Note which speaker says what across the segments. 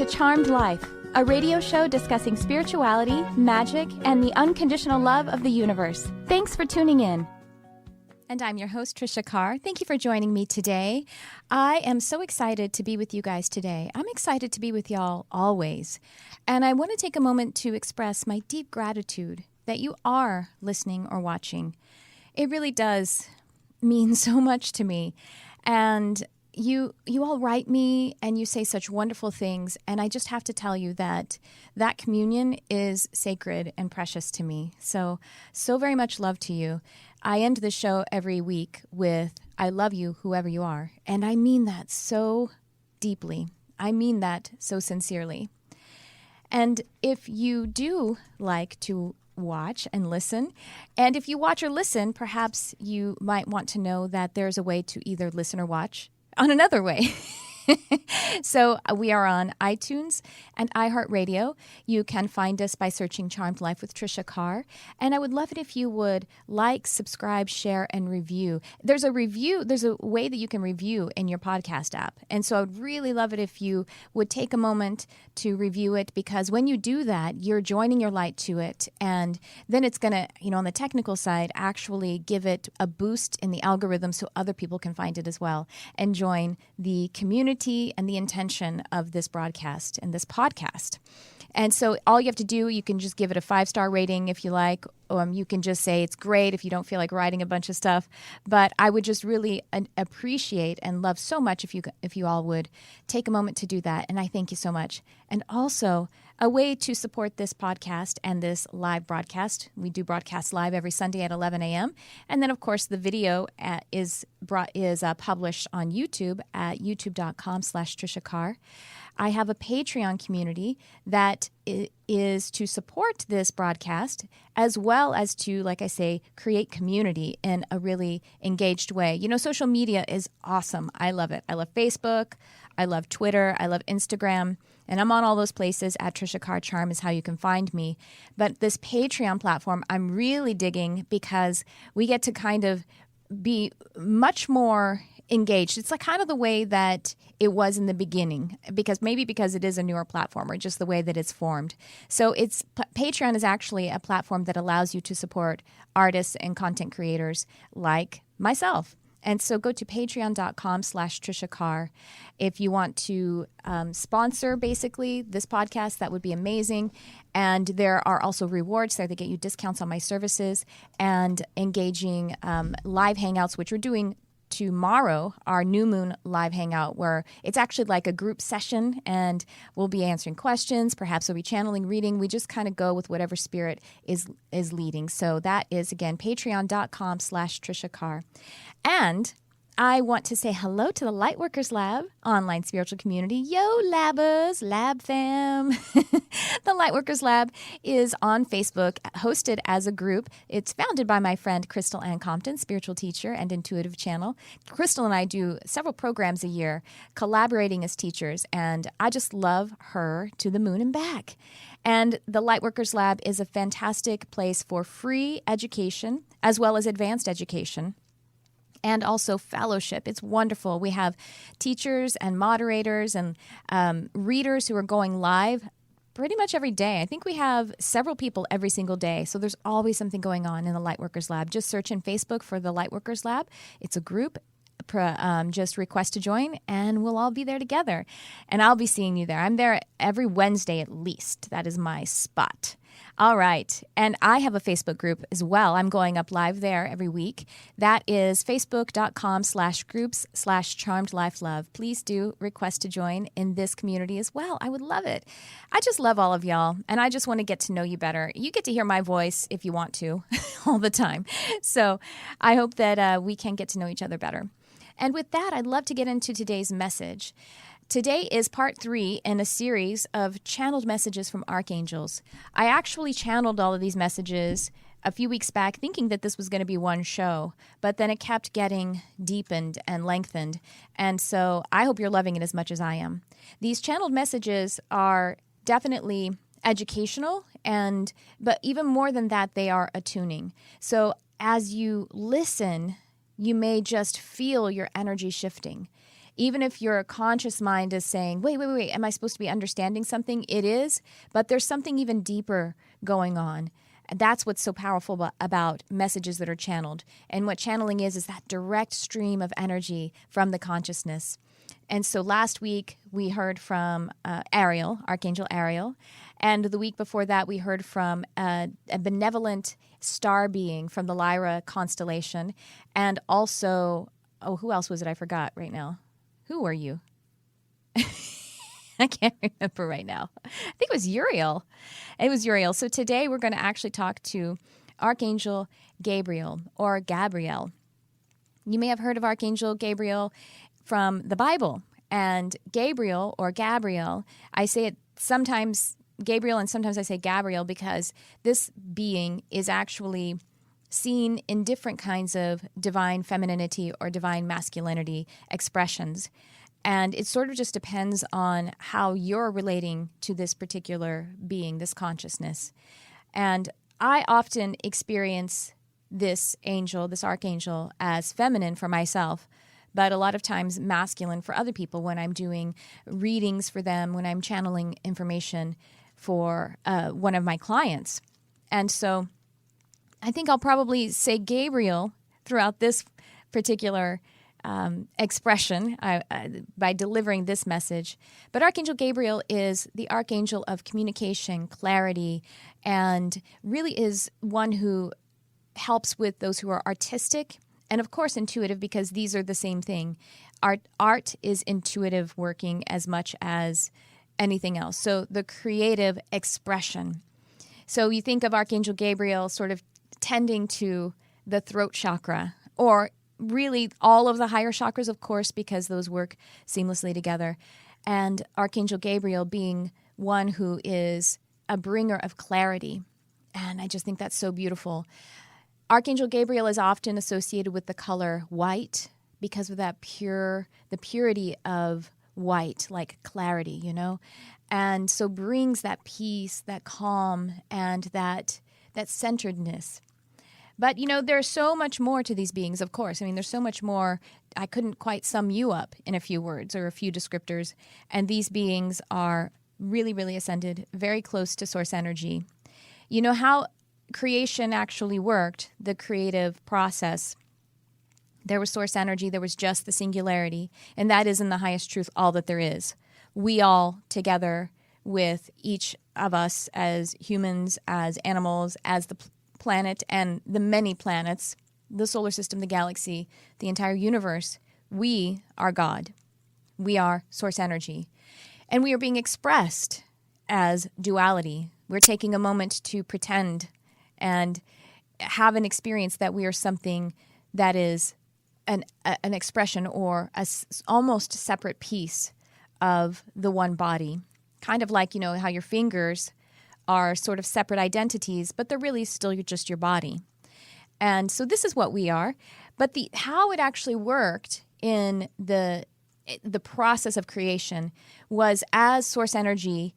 Speaker 1: to Charmed Life, a radio show discussing spirituality, magic, and the unconditional love of the universe. Thanks for tuning in. And I'm your host, Tricia Carr. Thank you for joining me today. I am so excited to be with you guys today. I'm excited to be with y'all always. And I want to take a moment to express my deep gratitude that you are listening or watching. It really does mean so much to me. And you all write me and you say such wonderful things. And I just have to tell you that communion is sacred and precious to me. So very much love to you. I end the show every week with, I love you, whoever you are. And I mean that so deeply. I mean that so sincerely. And if you do like to watch and listen, and if you watch or listen, perhaps you might want to know that there's a way to either listen or watch on another way. So we are on iTunes and iHeartRadio. You can find us by searching Charmed Life with Tricia Carr. And I would love it if you would like, subscribe, share, and review. There's a way that you can review in your podcast app. And so I would really love it if you would take a moment to review it, because when you do that, you're joining your light to it. And then it's going to, on the technical side, actually give it a boost in the algorithm so other people can find it as well and join the community and the intention of this broadcast and this podcast. And so all you have to do, you can just give it a 5-star rating if you like. You can just say it's great if you don't feel like writing a bunch of stuff. But I would just really appreciate and love so much if you all would take a moment to do that. And I thank you so much. And also, a way to support this podcast and this live broadcast. We do broadcast live every Sunday at 11 a.m. And then, of course, the video is published on YouTube at youtube.com/Tricia Carr. I have a Patreon community that is to support this broadcast, as well as to, like I say, create community in a really engaged way. Social media is awesome. I love it. I love Facebook. I love Twitter. I love Instagram. And I'm on all those places. At Tricia Carr Charm is how you can find me. But this Patreon platform, I'm really digging, because we get to kind of be much more engaged. It's like kind of the way that it was in the beginning, because it is a newer platform, or just the way that it's formed. So Patreon is actually a platform that allows you to support artists and content creators like myself. And so go to patreon.com/Tricia Carr. If you want to sponsor, basically, this podcast, that would be amazing. And there are also rewards there that get you discounts on my services and engaging live hangouts, which we're doing tomorrow, our new moon live hangout, where it's actually like a group session, and we'll be answering questions. Perhaps we'll be channeling, reading. We just kind of go with whatever spirit is leading. So that is, again, patreon.com/Tricia Carr. And I want to say hello to the Lightworkers Lab online spiritual community. Yo, Labbers, Lab fam. The Lightworkers Lab is on Facebook, hosted as a group. It's founded by my friend Crystal Ann Compton, spiritual teacher and intuitive channel. Crystal and I do several programs a year, collaborating as teachers, and I just love her to the moon and back. And the Lightworkers Lab is a fantastic place for free education as well as advanced education, and also fellowship. It's wonderful. We have teachers and moderators and readers who are going live pretty much every day. I think we have several people every single day. So there's always something going on in the Lightworkers Lab. Just search in Facebook for the Lightworkers Lab. It's a group. Just request to join, and we'll all be there together. And I'll be seeing you there. I'm there every Wednesday at least. That is my spot. All right. And I have a Facebook group as well. I'm going up live there every week. That is facebook.com/groups/charmedlifelove. Please do request to join in this community as well. I would love it. I just love all of y'all, and I just want to get to know you better. You get to hear my voice if you want to all the time. So I hope that we can get to know each other better. And with that, I'd love to get into today's message. Today is part 3 in a series of channeled messages from archangels. I actually channeled all of these messages a few weeks back thinking that this was going to be one show, but then it kept getting deepened and lengthened. And so I hope you're loving it as much as I am. These channeled messages are definitely educational, but even more than that, they are attuning. So as you listen, you may just feel your energy shifting. even if your conscious mind is saying, wait, am I supposed to be understanding something? It is, but there's something even deeper going on. That's what's so powerful about messages that are channeled. And what channeling is that direct stream of energy from the consciousness. And so last week we heard from Ariel, Archangel Ariel. And the week before that we heard from a benevolent star being from the Lyra constellation. And also, who else was it? I forgot right now. Who were you? I can't remember right now. I think it was Uriel. It was Uriel. So today we're going to actually talk to Archangel Gabriel or Gabriel. You may have heard of Archangel Gabriel from the Bible. And Gabriel or Gabriel, I say it sometimes Gabriel and sometimes I say Gabriel because this being is actually seen in different kinds of divine femininity or divine masculinity expressions. And it sort of just depends on how you're relating to this particular being, this consciousness. And I often experience this angel, this archangel, as feminine for myself, but a lot of times masculine for other people when I'm doing readings for them, when I'm channeling information for one of my clients. And so I think I'll probably say Gabriel throughout this particular expression by delivering this message. But Archangel Gabriel is the archangel of communication, clarity, and really is one who helps with those who are artistic and, of course, intuitive, because these are the same thing. Art is intuitive working as much as anything else. So the creative expression. So you think of Archangel Gabriel sort of tending to the throat chakra, or really all of the higher chakras, of course, because those work seamlessly together. And Archangel Gabriel being one who is a bringer of clarity. And I just think that's so beautiful. Archangel Gabriel is often associated with the color white because of the purity of white, like clarity, and so brings that peace, that calm, and that centeredness. But, there's so much more to these beings, of course. I mean, there's so much more. I couldn't quite sum you up in a few words or a few descriptors. And these beings are really, really ascended, very close to source energy. You know how creation actually worked, the creative process. There was source energy, there was just the singularity, and that is in the highest truth all that there is. We all together with each of us as humans, as animals, as the planet and the many planets, the solar system, the galaxy, the entire universe, we are God. We are source energy. And we are being expressed as duality. We're taking a moment to pretend and have an experience that we are something that is an expression or almost separate piece of the one body. Kind of like, how your fingers are sort of separate identities, but they're really still just your body. And so this is what we are. But how it actually worked in the process of creation was as source energy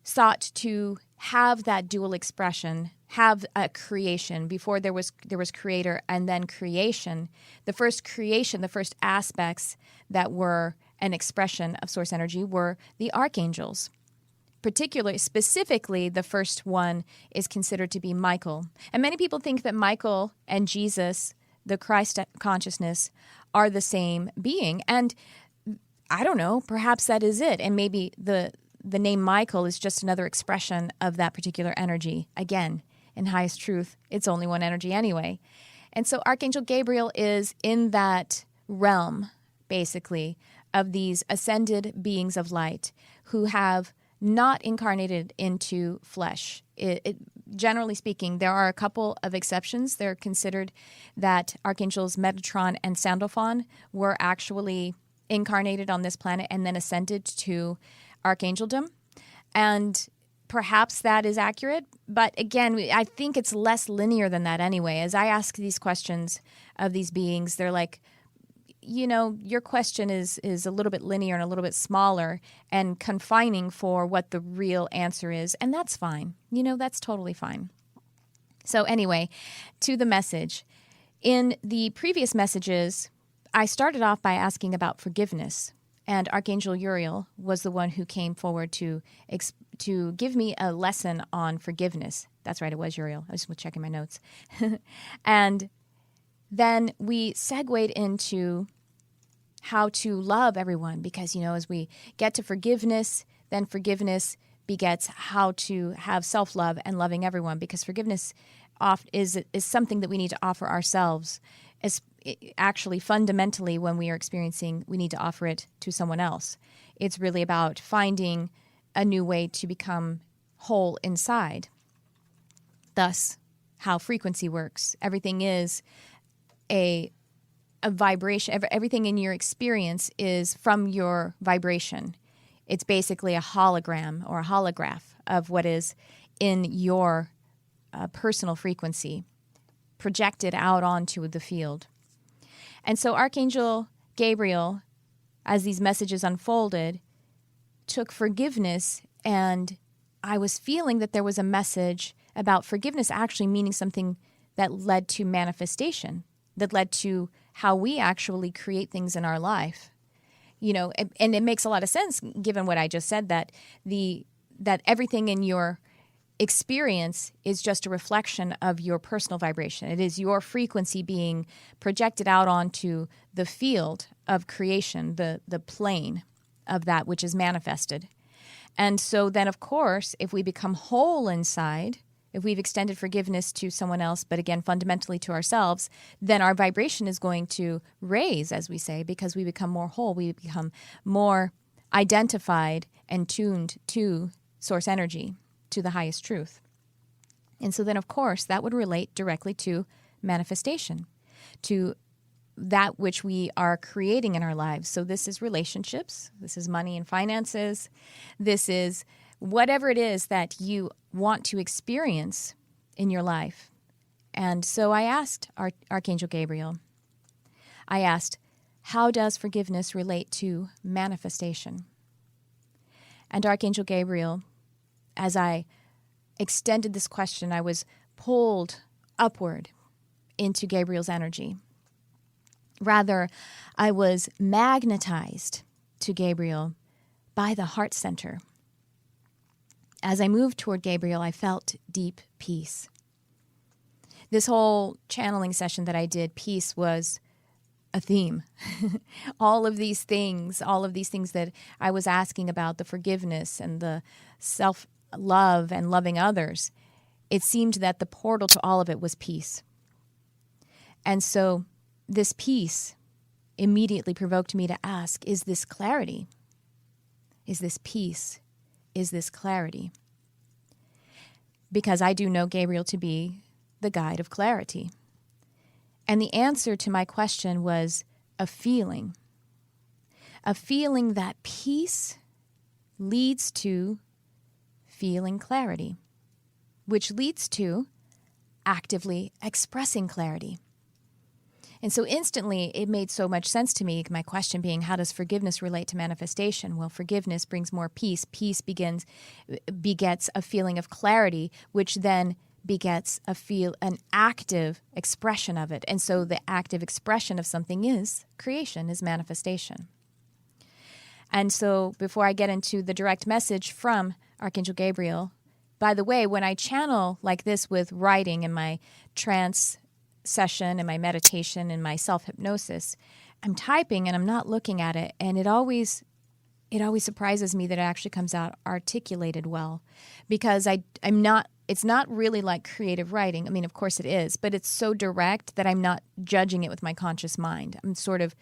Speaker 1: sought to have that dual expression, have a creation. Before there was creator and then creation. The first creation, the first aspects that were an expression of source energy were the archangels. Specifically, the first one is considered to be Michael. And many people think that Michael and Jesus, the Christ consciousness, are the same being. And I don't know, perhaps that is it. And maybe the name Michael is just another expression of that particular energy. Again, in highest truth, it's only one energy anyway. And so Archangel Gabriel is in that realm, basically, of these ascended beings of light who have not incarnated into flesh. Generally speaking, there are a couple of exceptions. They're considered that archangels Metatron and Sandalphon were actually incarnated on this planet and then ascended to archangeldom. And perhaps that is accurate. But again, I think it's less linear than that anyway. As I ask these questions of these beings, they're like, your question is a little bit linear and a little bit smaller and confining for what the real answer is. And that's fine. That's totally fine. So anyway, to the message. In the previous messages, I started off by asking about forgiveness, and Archangel Uriel was the one who came forward to give me a lesson on forgiveness. That's right, it was Uriel. I was just checking my notes. And then we segued into how to love everyone, because, as we get to forgiveness, then forgiveness begets how to have self-love and loving everyone, because forgiveness is something that we need to offer ourselves. Actually, fundamentally, when we are experiencing, we need to offer it to someone else. It's really about finding a new way to become whole inside. Thus, how frequency works. Everything is a vibration. Everything in your experience is from your vibration. It's basically a hologram or a holograph of what is in your personal frequency, projected out onto the field. And so Archangel Gabriel, as these messages unfolded, took forgiveness, and I was feeling that there was a message about forgiveness actually meaning something that led to manifestation, that led to how we actually create things in our life. And it makes a lot of sense given what I just said, that everything in your experience is just a reflection of your personal vibration. It is your frequency being projected out onto the field of creation, the plane of that which is manifested. And so then, of course, if we become whole inside, if we've extended forgiveness to someone else, but again, fundamentally to ourselves, then our vibration is going to raise, as we say, because we become more whole. We become more identified and tuned to source energy, to the highest truth. And so then, of course, that would relate directly to manifestation, to that which we are creating in our lives. So this is relationships, this is money and finances, this is whatever it is that you want to experience in your life. And so I asked Archangel Gabriel, how does forgiveness relate to manifestation? And Archangel Gabriel, as I extended this question, I was pulled upward into Gabriel's energy. Rather, I was magnetized to Gabriel by the heart center. As I moved toward Gabriel, I felt deep peace. This whole channeling session that I did, peace was a theme. all of these things that I was asking about, the forgiveness and the self-love and loving others, it seemed that the portal to all of it was peace. And so this peace immediately provoked me to ask, is this clarity? Is this peace? Is this clarity? Because I do know Gabriel to be the guide of clarity. And the answer to my question was a feeling that peace leads to feeling clarity, which leads to actively expressing clarity. And so instantly, it made so much sense to me, my question being, how does forgiveness relate to manifestation? Well, forgiveness brings more peace. Peace begets a feeling of clarity, which then begets an active expression of it. And so the active expression of something is creation, is manifestation. And so before I get into the direct message from Archangel Gabriel, by the way, when I channel like this with writing in my trance session and my meditation and my self-hypnosis, I'm typing and I'm not looking at it, and it always surprises me that it actually comes out articulated well, because it's not really like creative writing. I mean, of course it is, but it's so direct that I'm not judging it with my conscious mind. I'm sort of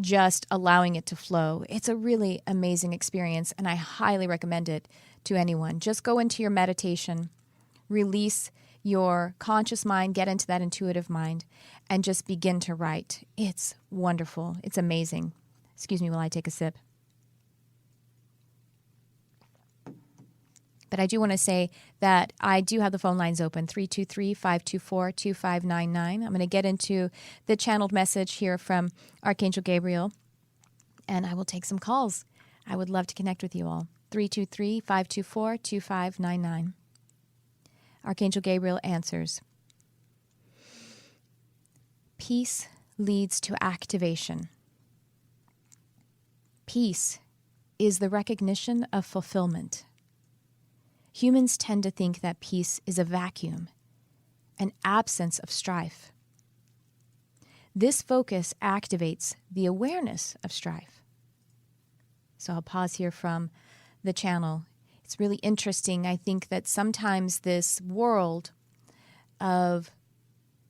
Speaker 1: just allowing it to flow. It's a really amazing experience, and I highly recommend it to anyone. Just go into your meditation, release your conscious mind, get into that intuitive mind, and just begin to write. It's wonderful. It's amazing. Excuse me while I take a sip. But I do want to say that I do have the phone lines open, 323-524-2599. I'm going to get into the channeled message here from Archangel Gabriel, and I will take some calls. I would love to connect with you all. 323-524-2599. Archangel Gabriel answers. Peace leads to activation. Peace is the recognition of fulfillment. Humans tend to think that peace is a vacuum, an absence of strife. This focus activates the awareness of strife. So I'll pause here from the channel. It's really interesting. I think that sometimes this world of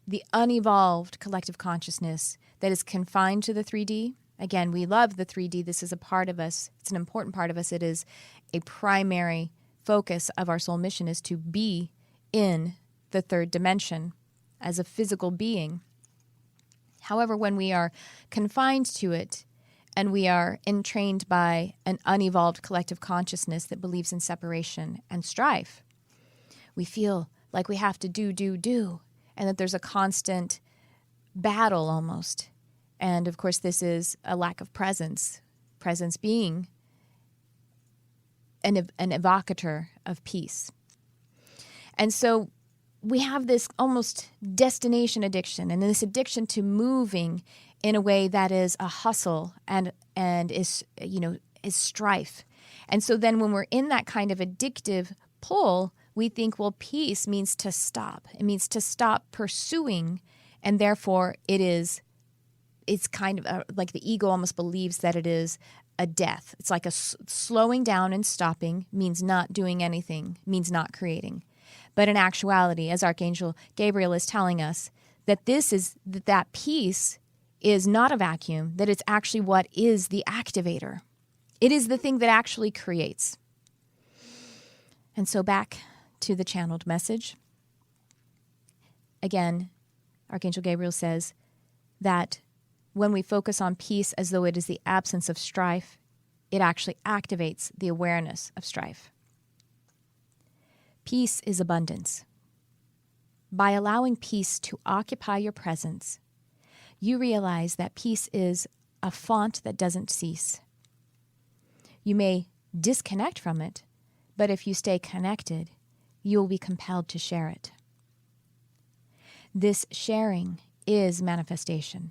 Speaker 1: the unevolved collective consciousness that is confined to the 3D, again, we love the 3D. This is a part of us. It's an important part of us. It is a primary focus of our soul mission, is to be in the third dimension as a physical being. However, when we are confined to it and we are entrained by an unevolved collective consciousness that believes in separation and strife, we feel like we have to do, and that there's a constant battle almost. And of course, this is a lack of presence being an evocator of peace. And so we have this almost destination addiction, and this addiction to moving in a way that is a hustle and is strife. And so then when we're in that kind of addictive pull, we think, well, peace means to stop. It means to stop pursuing, and therefore it's kind of like the ego almost believes that it is a death. It's like a slowing down and stopping means not doing anything, means not creating. But in actuality, as Archangel Gabriel is telling us, that peace is not a vacuum, that it's actually what is the activator. It is the thing that actually creates. And so back to the channeled message. Again, Archangel Gabriel says that when we focus on peace as though it is the absence of strife, it actually activates the awareness of strife. Peace is abundance. By allowing peace to occupy your presence, you realize that peace is a font that doesn't cease. You may disconnect from it, but if you stay connected, you will be compelled to share it. This sharing is manifestation,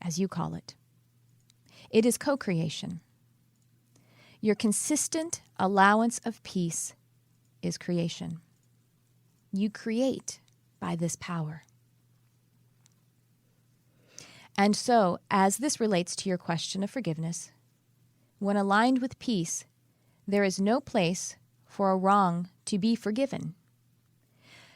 Speaker 1: as you call it. It is co-creation. Your consistent allowance of peace is creation. You create by this power. And so, as this relates to your question of forgiveness, when aligned with peace, there is no place for a wrong to be forgiven.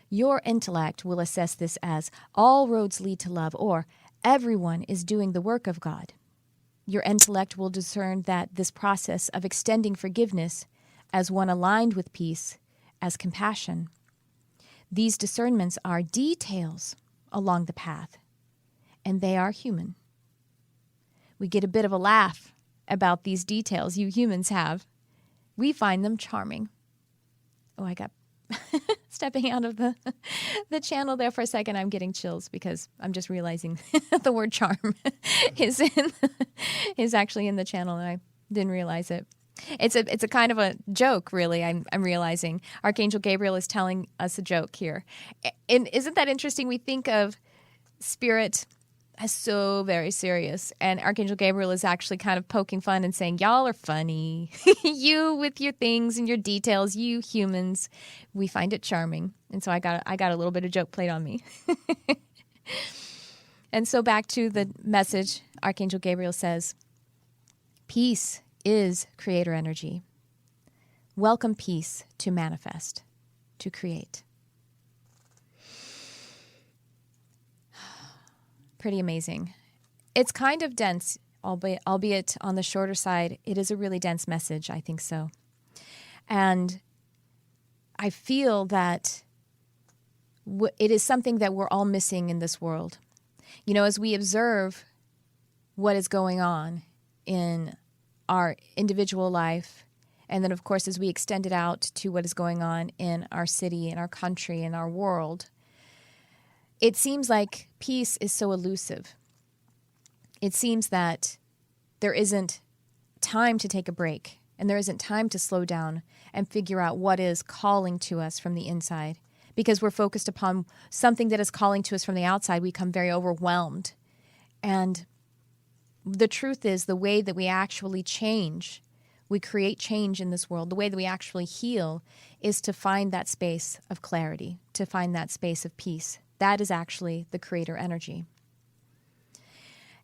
Speaker 1: Your intellect will assess this as all roads lead to love, or everyone is doing the work of God. Your intellect will discern that this process of extending forgiveness as one aligned with peace, as compassion, these discernments are details along the path, and they are human. We get a bit of a laugh about these details you humans have. We find them charming. Oh, I got stepping out of the channel there for a second. I'm getting chills because I'm just realizing the word charm is actually in the channel, and I didn't realize it. It's a kind of a joke, really. I'm realizing Archangel Gabriel is telling us a joke here, and isn't that interesting? We think of spirit as so very serious, and Archangel Gabriel is actually kind of poking fun and saying, "Y'all are funny, you with your things and your details, you humans, we find it charming." And so I got a little bit of joke played on me. And so back to the message, Archangel Gabriel says, "Peace is creator energy. Welcome peace to manifest, to create." Pretty amazing. It's kind of dense, albeit on the shorter side. It is a really dense message, I think so. And I feel that it is something that we're all missing in this world. You know, as we observe what is going on in our individual life, and then, of course, as we extend it out to what is going on in our city, in our country, in our world, it seems like peace is so elusive. It seems that there isn't time to take a break, and there isn't time to slow down and figure out what is calling to us from the inside. Because we're focused upon something that is calling to us from the outside, we become very overwhelmed. And the truth is, the way that we actually change, we create change in this world, the way that we actually heal is to find that space of clarity, to find that space of peace. That is actually the creator energy.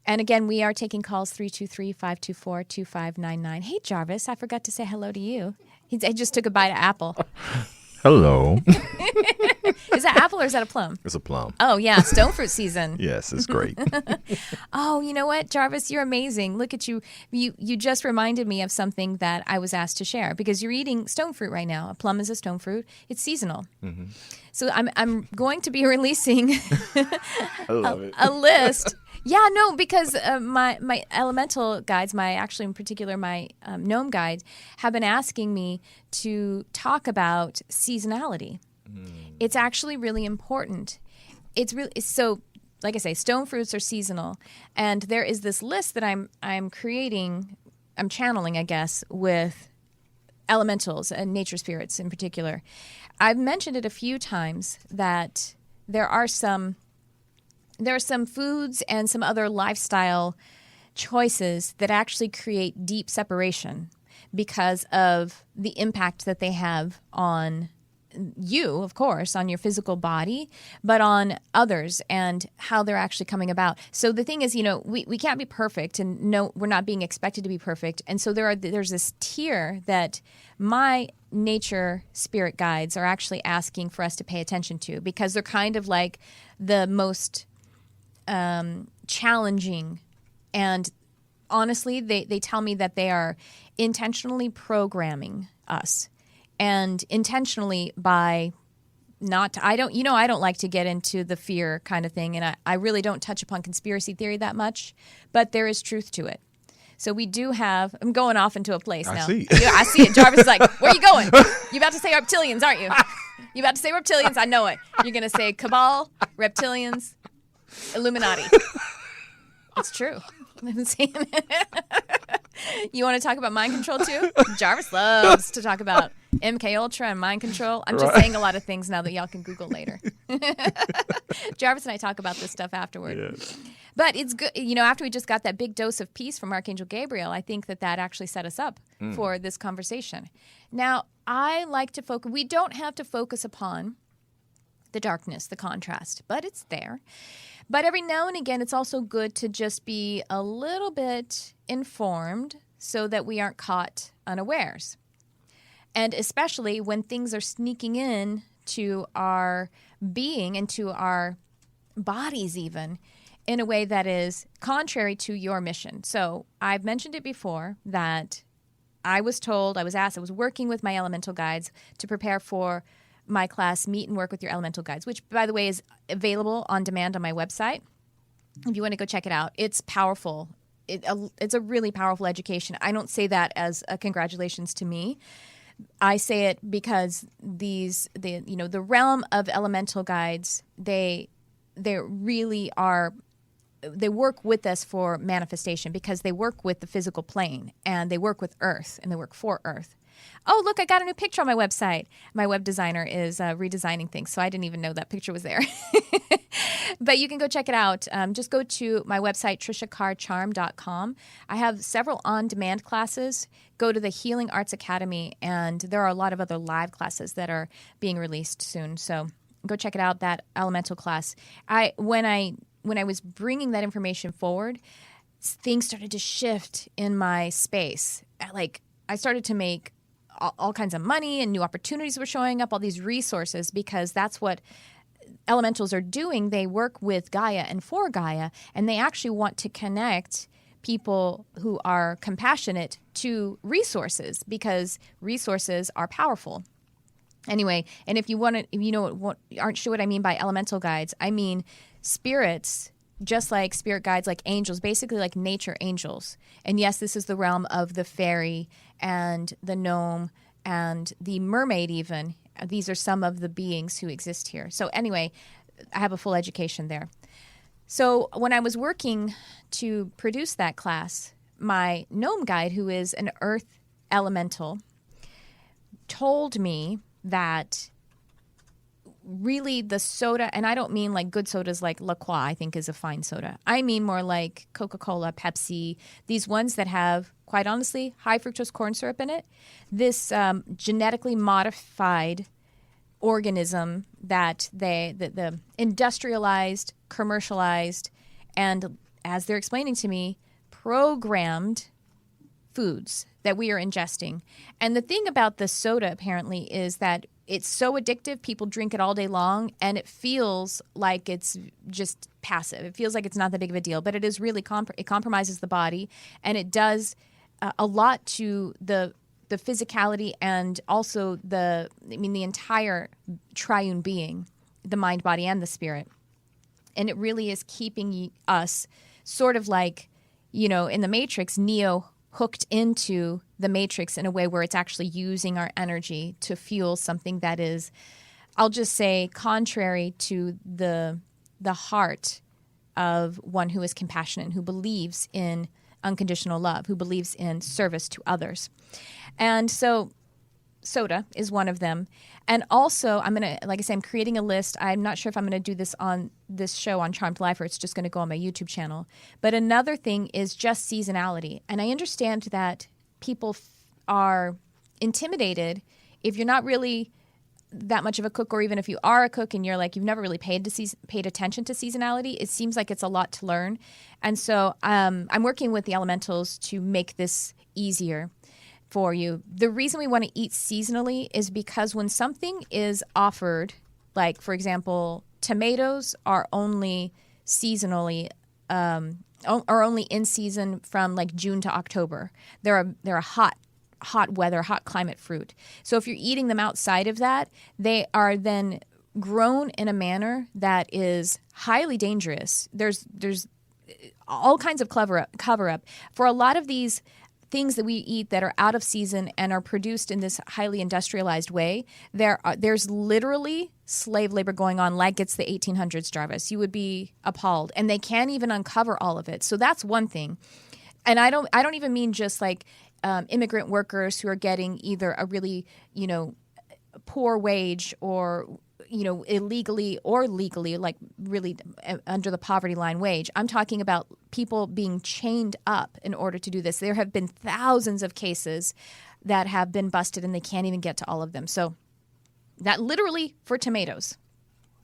Speaker 1: And again, we are taking calls 323-524-2599. Hey, Jarvis, I forgot to say hello to you. He just took a bite of apple.
Speaker 2: Hello.
Speaker 1: Is that apple or is that a plum?
Speaker 2: It's a plum.
Speaker 1: Oh, yeah, stone fruit season.
Speaker 2: Yes, it's great.
Speaker 1: Oh, you know what, Jarvis, you're amazing. Look at you. You just reminded me of something that I was asked to share because you're eating stone fruit right now. A plum is a stone fruit. It's seasonal. Mm-hmm. So I'm going to be releasing
Speaker 2: I love it.
Speaker 1: a list. Yeah, no, because my elemental guides, in particular my gnome guides, have been asking me to talk about seasonality. It's actually really important. So, like I say, stone fruits are seasonal, and there is this list that I'm creating, I'm channeling, I guess, with elementals and nature spirits in particular. I've mentioned it a few times that there are some foods and some other lifestyle choices that actually create deep separation because of the impact that they have on you, of course, on your physical body, but on others and how they're actually coming about. So the thing is, we can't be perfect, and no, we're not being expected to be perfect. And so there's this tier that my nature spirit guides are actually asking for us to pay attention to because they're kind of like the most challenging, and honestly, they tell me that they are intentionally programming us, and intentionally by I don't like to get into the fear kind of thing, and I really don't touch upon conspiracy theory that much, but there is truth to it. So we do have, I'm going off into a place now. I see it. Jarvis is like, where are you going? You about to say reptilians, aren't you? You about to say reptilians? I know it. You're going to say cabal, reptilians, Illuminati. It's true. I've been saying it. You want to talk about mind control too? Jarvis loves to talk about MK Ultra and mind control. I'm just saying a lot of things now that y'all can Google later. Jarvis and I talk about this stuff afterward. Yes. But it's good, after we just got that big dose of peace from Archangel Gabriel, I think that actually set us up for this conversation. Now, I like to focus, we don't have to focus upon the darkness, the contrast, but it's there. But every now and again, it's also good to just be a little bit informed so that we aren't caught unawares. And especially when things are sneaking in to our being and to our bodies even in a way that is contrary to your mission. So I've mentioned it before that I was working with my elemental guides to prepare for my class, Meet and Work with Your Elemental Guides, which, by the way, is available on demand on my website. If you want to go check it out, it's powerful. It's a really powerful education. I don't say that as a congratulations to me. I say it because the realm of elemental guides, they really are. They work with us for manifestation because they work with the physical plane and they work with Earth and they work for Earth. Oh, look, I got a new picture on my website. My web designer is redesigning things, so I didn't even know that picture was there. But you can go check it out. Just go to my website, triciacarcharm.com. I have several on-demand classes. Go to the Healing Arts Academy, and there are a lot of other live classes that are being released soon. So go check it out, that elemental class. When I was bringing that information forward, things started to shift in my space. Like, I started to make all kinds of money and new opportunities were showing up, all these resources, because that's what elementals are doing. They work with Gaia and for Gaia, and they actually want to connect people who are compassionate to resources because resources are powerful. Anyway, and if you aren't sure what I mean by elemental guides, I mean spirits, just like spirit guides, like angels, basically like nature angels. And yes, this is the realm of the fairy and the gnome and the mermaid even. These are some of the beings who exist here. So anyway, I have a full education there. So when I was working to produce that class, my gnome guide, who is an earth elemental, told me that really the soda, and I don't mean like good sodas like La Croix, I think is a fine soda. I mean more like Coca-Cola, Pepsi, these ones that have, quite honestly, high fructose corn syrup in it. This genetically modified organism that the industrialized, commercialized, and as they're explaining to me, programmed foods that we are ingesting. And the thing about the soda apparently is that it's so addictive, people drink it all day long, and it feels like it's just passive. It feels like it's not that big of a deal, but it is really, it compromises the body, and it does a lot to the physicality and also the entire triune being, the mind, body, and the spirit. And it really is keeping us sort of like, in the Matrix, Neo hooked into the Matrix in a way where it's actually using our energy to fuel something that is, I'll just say, contrary to the heart of one who is compassionate, who believes in unconditional love, who believes in service to others. And so soda is one of them. And also, I'm creating a list. I'm not sure if I'm going to do this on this show on Charmed Life or it's just going to go on my YouTube channel. But another thing is just seasonality. And I understand that people are intimidated if you're not really that much of a cook, or even if you are a cook and you're like, you've never really paid attention to seasonality. It seems like it's a lot to learn. And so I'm working with the elementals to make this easier for you. The reason we want to eat seasonally is because when something is offered, like, for example, tomatoes are only seasonally, are only in season from like June to October. They're a hot weather, hot climate fruit. So if you're eating them outside of that, they are then grown in a manner that is highly dangerous. There's all kinds of cover up. For a lot of these things that we eat that are out of season and are produced in this highly industrialized way, there's literally slave labor going on like it's the 1800s, Jarvis. You would be appalled. And they can't even uncover all of it. So that's one thing. And I don't even mean just like immigrant workers who are getting either a really, poor wage or, illegally or legally, like really under the poverty line wage. I'm talking about people being chained up in order to do this. There have been thousands of cases that have been busted and they can't even get to all of them. So that literally for tomatoes,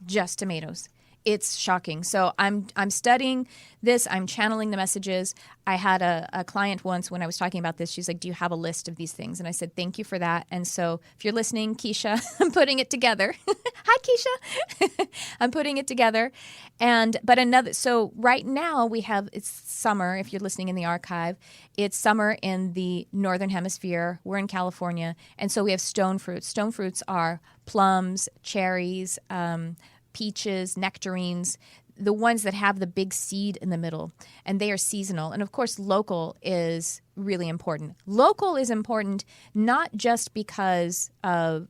Speaker 1: just tomatoes. It's shocking. So I'm studying this. I'm channeling the messages. I had a client once when I was talking about this. She's like, do you have a list of these things? And I said, thank you for that. And so if you're listening, Keisha, I'm putting it together. Hi, Keisha. I'm putting it together. So right now it's summer. If you're listening in the archive, it's summer in the Northern Hemisphere. We're in California. And so we have stone fruits. Stone fruits are plums, cherries, peaches, nectarines, the ones that have the big seed in the middle, and they are seasonal. And of course, local is really important. Local is important not just because of,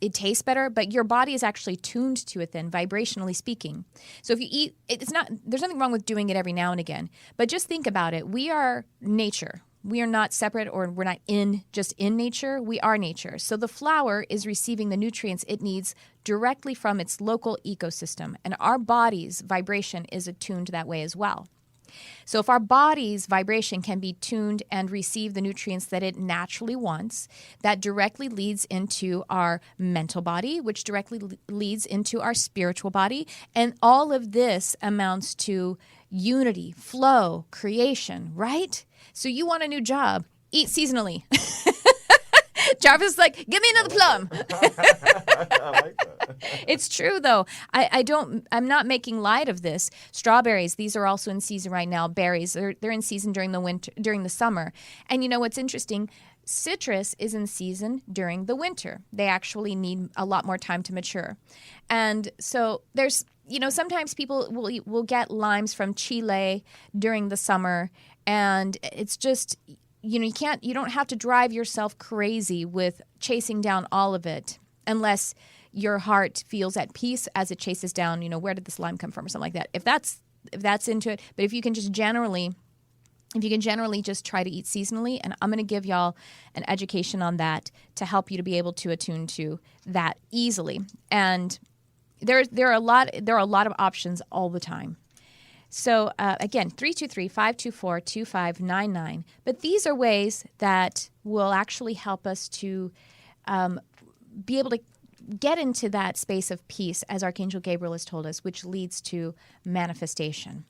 Speaker 1: it tastes better, but your body is actually tuned to it then, vibrationally speaking. So if you eat, there's nothing wrong with doing it every now and again, but just think about it. We are nature. We are not separate, or we're not just in nature. We are nature. So the flower is receiving the nutrients it needs directly from its local ecosystem. And our body's vibration is attuned that way as well. So if our body's vibration can be tuned and receive the nutrients that it naturally wants, that directly leads into our mental body, which directly leads into our spiritual body. And all of this amounts to unity, flow, creation, right? So you want a new job, eat seasonally. Jarvis is like, give me another plum.
Speaker 2: I like that.
Speaker 1: It's true, though. I'm not making light of this. Strawberries, these are also in season right now. Berries, they're in season during the summer. And you know what's interesting? Citrus is in season during the winter. They actually need a lot more time to mature. And so there's, sometimes people will get limes from Chile during the summer, and it's just, you don't have to drive yourself crazy with chasing down all of it unless your heart feels at peace as it chases down, where did this lime come from or something like that. If that's into it, but if you can just generally if you can generally just try to eat seasonally, and I'm going to give y'all an education on that to help you to be able to attune to that easily. And there are a lot of options all the time. So again, 323-524-2599. But these are ways that will actually help us to be able to get into that space of peace, as Archangel Gabriel has told us, which leads to manifestation.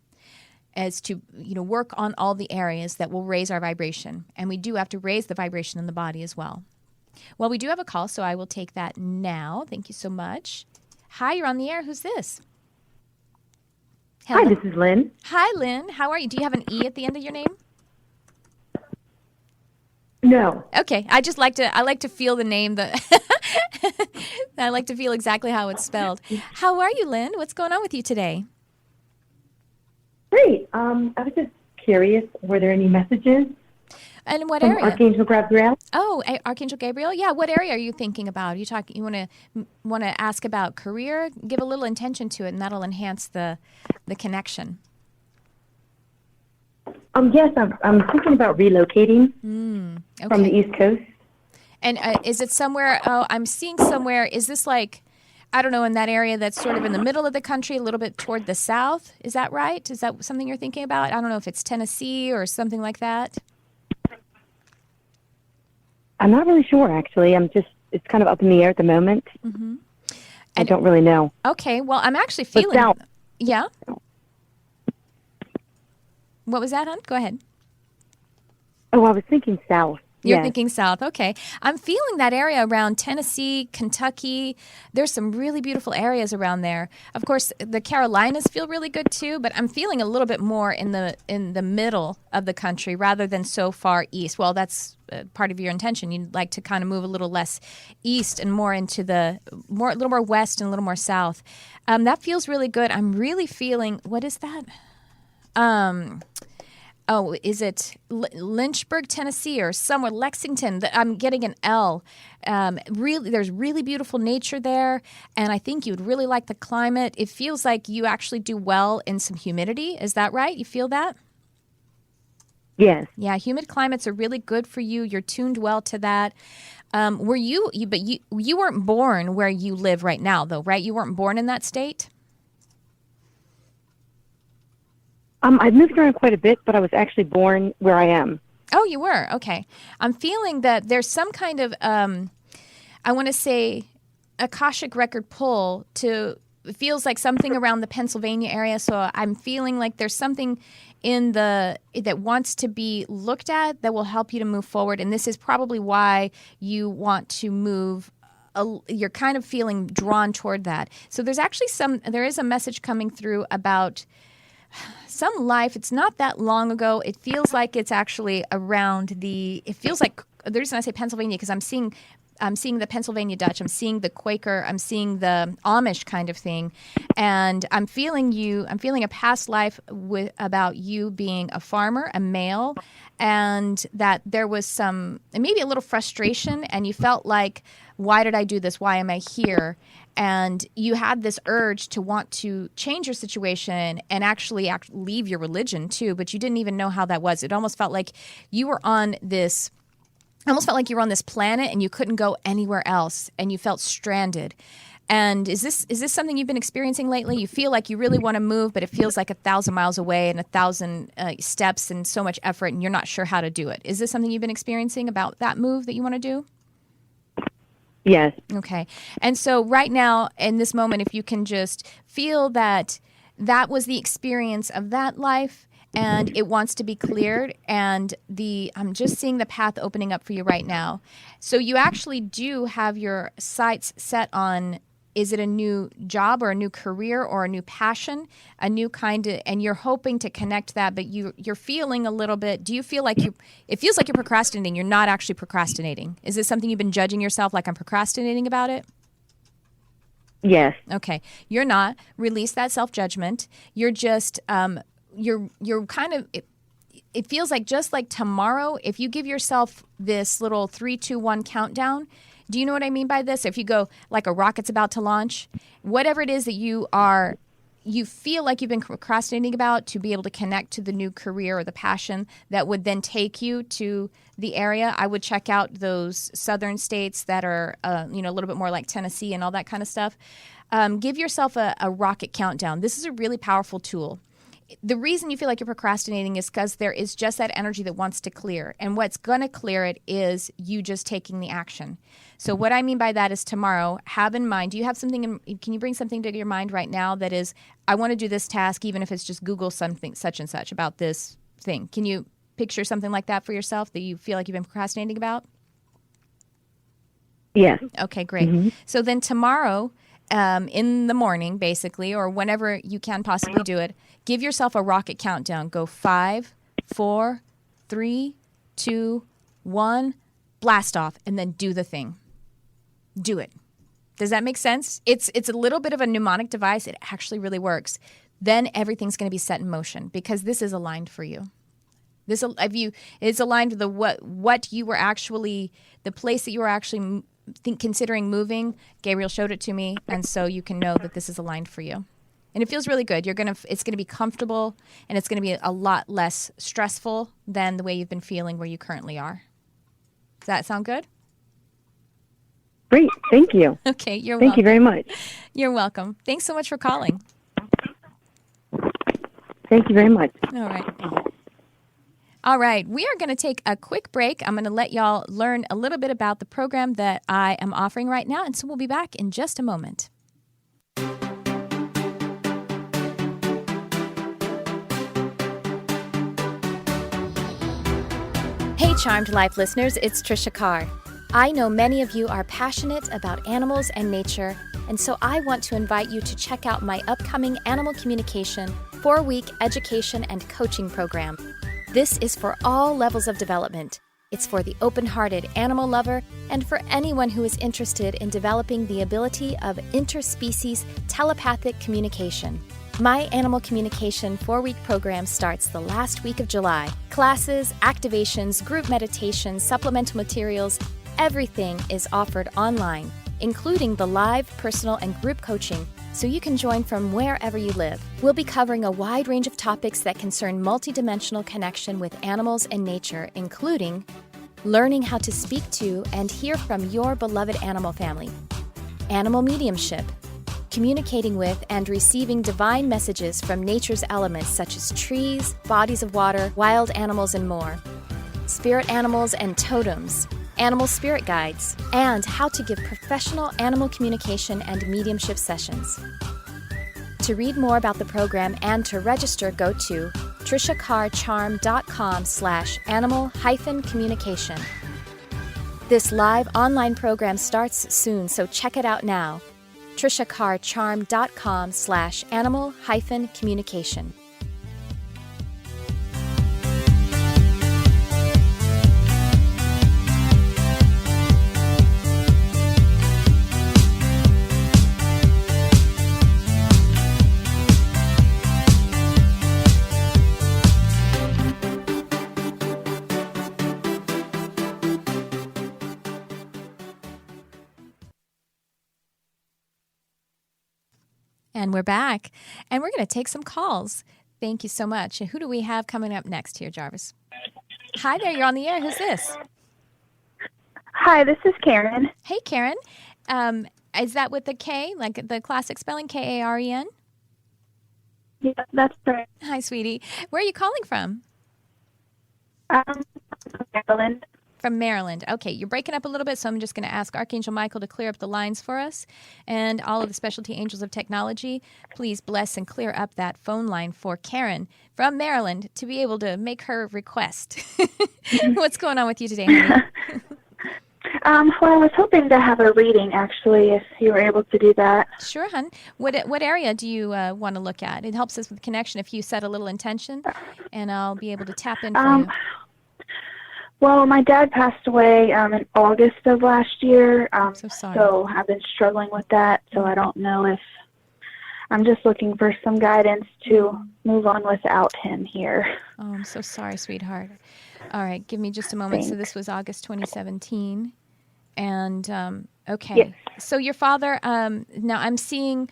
Speaker 1: As to work on all the areas that will raise our vibration. And we do have to raise the vibration in the body as well. Well, we do have a call, so I will take that now. Thank you so much. Hi, you're on the air. Who's this? Hello.
Speaker 3: Hi, this is Lynn.
Speaker 1: Hi, Lynn. How are you? Do you have an E at the end of your name?
Speaker 3: No.
Speaker 1: Okay. I like to feel the name. I like to feel exactly how it's spelled. How are you, Lynn? What's going on with you today?
Speaker 3: Great. I was just curious, were there any messages?
Speaker 1: And in what
Speaker 3: from
Speaker 1: area?
Speaker 3: Archangel Gabriel?
Speaker 1: Oh, Archangel Gabriel? Yeah, what area are you thinking about? You want to ask about career? Give a little intention to it, and that'll enhance the connection.
Speaker 3: Yes, I'm thinking about relocating
Speaker 1: Okay.
Speaker 3: from the East Coast.
Speaker 1: And is it somewhere, I'm seeing somewhere, is this like, I don't know, in that area that's sort of in the middle of the country, a little bit toward the south? Is that right? Is that something you're thinking about? I don't know if it's Tennessee or something like that.
Speaker 3: I'm not really sure, actually. It's kind of up in the air at the moment.
Speaker 1: Mm-hmm.
Speaker 3: I don't really know.
Speaker 1: Okay, well, I'm actually feeling...
Speaker 3: south.
Speaker 1: Yeah? What was that, hon? Go ahead.
Speaker 3: Oh, I was thinking south.
Speaker 1: You're
Speaker 3: Yes.
Speaker 1: thinking south. Okay. I'm feeling that area around Tennessee, Kentucky. There's some really beautiful areas around there. Of course, the Carolinas feel really good too, but I'm feeling a little bit more in the middle of the country rather than so far east. Well, that's part of your intention. You'd like to kind of move a little less east and more into a little more west and a little more south. That feels really good. I'm really feeling, what is that? Oh, is it Lynchburg, Tennessee, or somewhere, Lexington? I'm getting an L. There's really beautiful nature there, and I think you would really like the climate. It feels like you actually do well in some humidity. Is that right? You feel that?
Speaker 3: Yes.
Speaker 1: Yeah, humid climates are really good for you. You're tuned well to that. But you weren't born where you live right now, though, right? You weren't born in that state?
Speaker 3: I've moved around quite a bit, but I was actually born where I am.
Speaker 1: Oh, you were? Okay. I'm feeling that there's some kind of, I want to say, Akashic record pull to, it feels like something around the Pennsylvania area. So I'm feeling like there's something that wants to be looked at that will help you to move forward. And this is probably why you want to move. You're kind of feeling drawn toward that. So there is a message coming through about some life. It's not that long ago. It feels like it's actually the reason I say Pennsylvania, because I'm seeing the Pennsylvania Dutch, I'm seeing the Quaker, I'm seeing the Amish kind of thing. And I'm feeling a past life about you being a farmer, a male, and that there was maybe a little frustration, and you felt like, why did I do this? Why am I here? And you had this urge to want to change your situation and actually leave your religion too, but you didn't even know how that was. It almost felt like you were on this planet and you couldn't go anywhere else, and you felt stranded. And is this something you've been experiencing lately? You feel like you really want to move, but it feels like 1,000 miles away and 1,000 steps and so much effort, and you're not sure how to do it. Is this something you've been experiencing about that move that you want to do?
Speaker 3: Yes.
Speaker 1: Okay. And so right now, in this moment, if you can just feel that was the experience of that life and it wants to be cleared, and I'm just seeing the path opening up for you right now. So you actually do have your sights set on, is it a new job or a new career or a new passion, a new kind of, and you're hoping to connect that, but you're feeling a little bit, do you feel like it feels like you're procrastinating, you're not actually procrastinating. Is this something you've been judging yourself like I'm procrastinating about it?
Speaker 3: Yes.
Speaker 1: Okay. You're not. Release that self-judgment. You're just, you're kind of, it feels like just like tomorrow, if you give yourself this little 3, 2, 1 countdown. Do you know what I mean by this? If you go like a rocket's about to launch, whatever it is that you are you feel like you've been procrastinating about to be able to connect to the new career or the passion that would then take you to the area, I would check out those southern states that are, a little bit more like Tennessee and all that kind of stuff. Give yourself a rocket countdown. This is a really powerful tool. The reason you feel like you're procrastinating is because there is just that energy that wants to clear. And what's going to clear it is you just taking the action. So what I mean by that is tomorrow, have in mind, do you have something, can you bring something to your mind right now that is, I want to do this task, even if it's just Google something such and such about this thing. Can you picture something like that for yourself that you feel like you've been procrastinating about?
Speaker 3: Yes.
Speaker 1: Okay, great. Mm-hmm. So then tomorrow, in the morning, basically, or whenever you can possibly do it, give yourself a rocket countdown. Go 5, 4, 3, 2, 1, blast off, and then do the thing. Do it. Does that make sense? It's a little bit of a mnemonic device. It actually really works. Then everything's going to be set in motion because this is aligned for you. It's aligned with what you were actually, the place that you were actually considering moving. Gabriel showed it to me, and so you can know that this is aligned for you. And it feels really good. It's going to be comfortable, and it's going to be a lot less stressful than the way you've been feeling where you currently are. Does that sound good?
Speaker 3: Great. Thank you.
Speaker 1: Okay, you're welcome.
Speaker 3: Thank you very much.
Speaker 1: You're welcome. Thanks so much for calling.
Speaker 3: Thank you very much.
Speaker 1: All right, we are going to take a quick break. I'm going to let y'all learn a little bit about the program that I am offering right now, and so we'll be back in just a moment. Hey, Charmed Life listeners, it's Tricia Carr. I know many of you are passionate about animals and nature, and so I want to invite you to check out my upcoming Animal Communication 4-week education and coaching program. This is for all levels of development. It's for the open-hearted animal lover and for anyone who is interested in developing the ability of interspecies telepathic communication. My Animal Communication 4-week program starts the last week of July. Classes, activations, group meditations, supplemental materials, everything is offered online, including the live, personal, and group coaching, so you can join from wherever you live. We'll be covering a wide range of topics that concern multidimensional connection with animals and nature, including learning how to speak to and hear from your beloved animal family, animal mediumship, communicating with and receiving divine messages from nature's elements such as trees, bodies of water, wild animals, and more, spirit animals and totems, animal spirit guides, and how to give professional animal communication and mediumship sessions. To read more about the program and to register, go to triciacarcharm.com/animal-communication. This live online program starts soon, so check it out now. triciacarcharm.com/animal-communication. And we're back, and we're going to take some calls. Thank you so much. And who do we have coming up next here, Jarvis? Hi there, you're on the air. Who's this?
Speaker 4: Hi, this is Karen.
Speaker 1: Hey, Karen. Is that with the K, like the classic spelling, Karen?
Speaker 4: Yeah, that's right.
Speaker 1: Hi, sweetie. Where are you calling from?
Speaker 4: Maryland.
Speaker 1: From Maryland. Okay, you're breaking up a little bit, so I'm just going to ask Archangel Michael to clear up the lines for us. And all of the specialty angels of technology, please bless and clear up that phone line for Karen from Maryland to be able to make her request. What's going on with you today, honey?
Speaker 4: Well, I was hoping to have a reading, actually, if you were able to do that.
Speaker 1: Sure, hon. What area do you want to look at? It helps us with connection if you set a little intention, and I'll be able to tap in for you.
Speaker 4: Well, my dad passed away in August of last year,
Speaker 1: so sorry.
Speaker 4: So I've been struggling with that, so I don't know if I'm just looking for some guidance to move on without him here.
Speaker 1: Oh, I'm so sorry, sweetheart. All right, give me just a moment.
Speaker 4: Thanks.
Speaker 1: So this was August 2017, and okay.
Speaker 4: Yes.
Speaker 1: So your father, now I'm seeing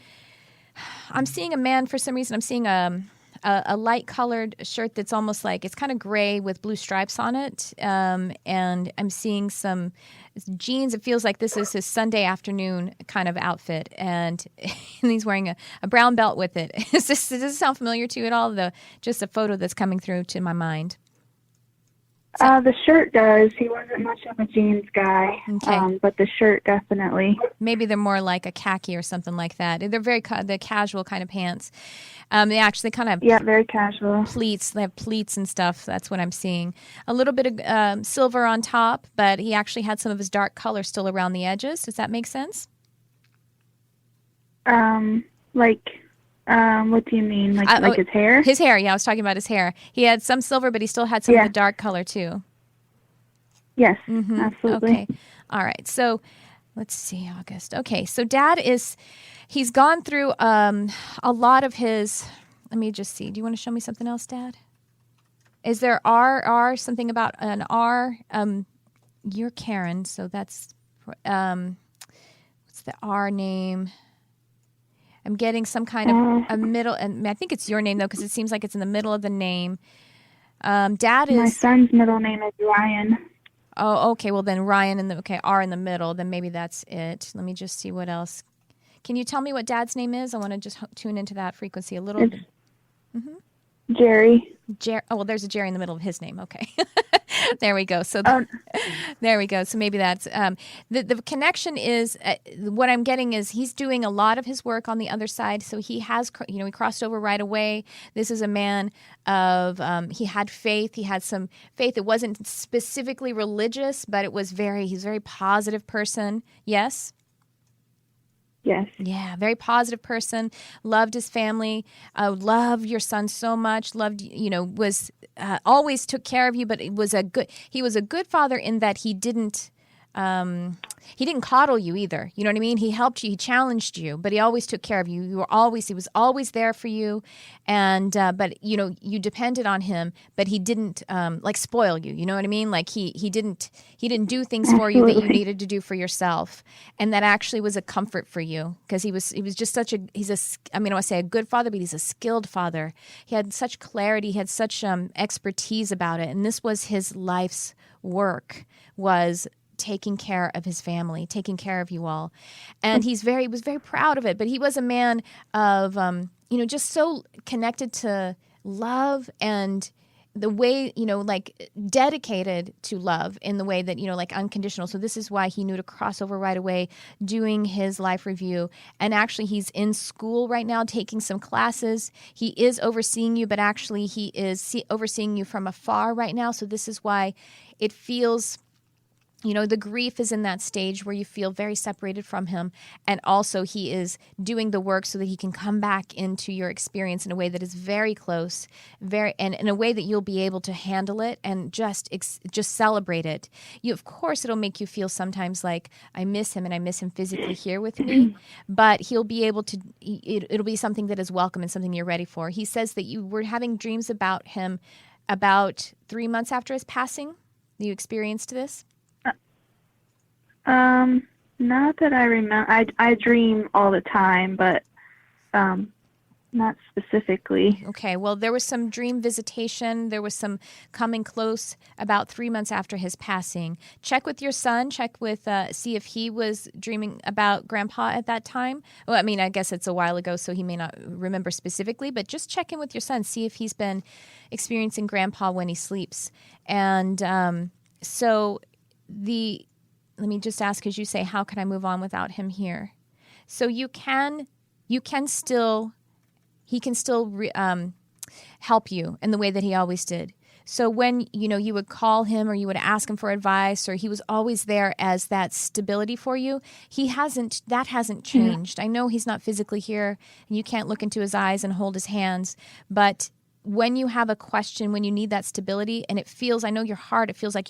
Speaker 1: I'm seeing a man for some reason. I'm seeing a light colored shirt that's almost like it's kind of gray with blue stripes on it. And I'm seeing some jeans. It feels like this is his Sunday afternoon kind of outfit. And he's wearing a brown belt with it. Does this sound familiar to you at all? Just a photo that's coming through to my mind.
Speaker 4: The shirt does. He wasn't much of a jeans guy,
Speaker 1: Okay.
Speaker 4: but the shirt definitely.
Speaker 1: Maybe they're more like a khaki or something like that. They're very the casual kind of pants. They actually kind of
Speaker 4: Yeah, very casual.
Speaker 1: pleats. They have pleats and stuff. That's what I'm seeing. A little bit of silver on top, but he actually had some of his dark color still around the edges. Does that make sense?
Speaker 4: What do you mean? Like his hair?
Speaker 1: His hair, yeah. I was talking about his hair. He had some silver, but he still had some of the dark color too.
Speaker 4: Yes, absolutely.
Speaker 1: Okay. All right. So let's see, August. Okay. So Dad he's gone through a lot of his, let me just see. Do you want to show me something else, Dad? Is there something about an R? You're Karen, so that's, what's the R name? I'm getting some kind of a middle, and I think it's your name though, because it seems like it's in the middle of the name. Dad is.
Speaker 4: My son's middle name is Ryan.
Speaker 1: Oh, okay. Well, then Ryan R in the middle. Then maybe that's it. Let me just see what else. Can you tell me what Dad's name is? I want to just tune into that frequency a little bit.
Speaker 4: Jerry.
Speaker 1: Oh, well, there's a Jerry in the middle of his name. Okay. There we go. So there we go. So maybe that's the connection is what I'm getting is he's doing a lot of his work on the other side. So he has, he crossed over right away. This is a man of, he had faith. He had some faith. It wasn't specifically religious, but he's a very positive person. Yes.
Speaker 4: Yes.
Speaker 1: Yeah, very positive person. Loved his family. Loved your son so much. Loved, was always took care of you. But he was a good father in that he didn't coddle you either. You know what I mean? He helped you. He challenged you, but he always took care of you. He was always there for you. And but you depended on him, but he didn't like spoil you. You know what I mean? Like he didn't do things for you that you needed to do for yourself. And that actually was a comfort for you because he was just I want to say a good father, but he's a skilled father. He had such clarity, he had such expertise about it. And this was his life's work, was taking care of his family, taking care of you all. And he was very proud of it, but he was a man of, just so connected to love and the way, like dedicated to love in the way that, like unconditional. So this is why he knew to cross over right away, doing his life review. And actually he's in school right now, taking some classes. He is overseeing you, but actually he is overseeing you from afar right now. So this is why it feels, the grief is in that stage where you feel very separated from him. And also he is doing the work so that he can come back into your experience in a way that is very close, and in a way that you'll be able to handle it and just celebrate it. Of course, it'll make you feel sometimes like I miss him and I miss him physically here with me, but he'll be able to, it'll be something that is welcome and something you're ready for. He says that you were having dreams about him about 3 months after his passing. You experienced this?
Speaker 4: Not that I remember. I dream all the time, but not specifically.
Speaker 1: Okay, well, there was some dream visitation. There was some coming close about 3 months after his passing. Check with your son. Check with, see if he was dreaming about Grandpa at that time. Well, I guess it's a while ago, so he may not remember specifically, but just check in with your son. See if he's been experiencing Grandpa when he sleeps. And let me just ask, as you say, how can I move on without him here? So he can still help you in the way that he always did. So when, you would call him or you would ask him for advice, or he was always there as that stability for you, that hasn't changed. I know he's not physically here and you can't look into his eyes and hold his hands, but when you have a question, when you need that stability, and it feels like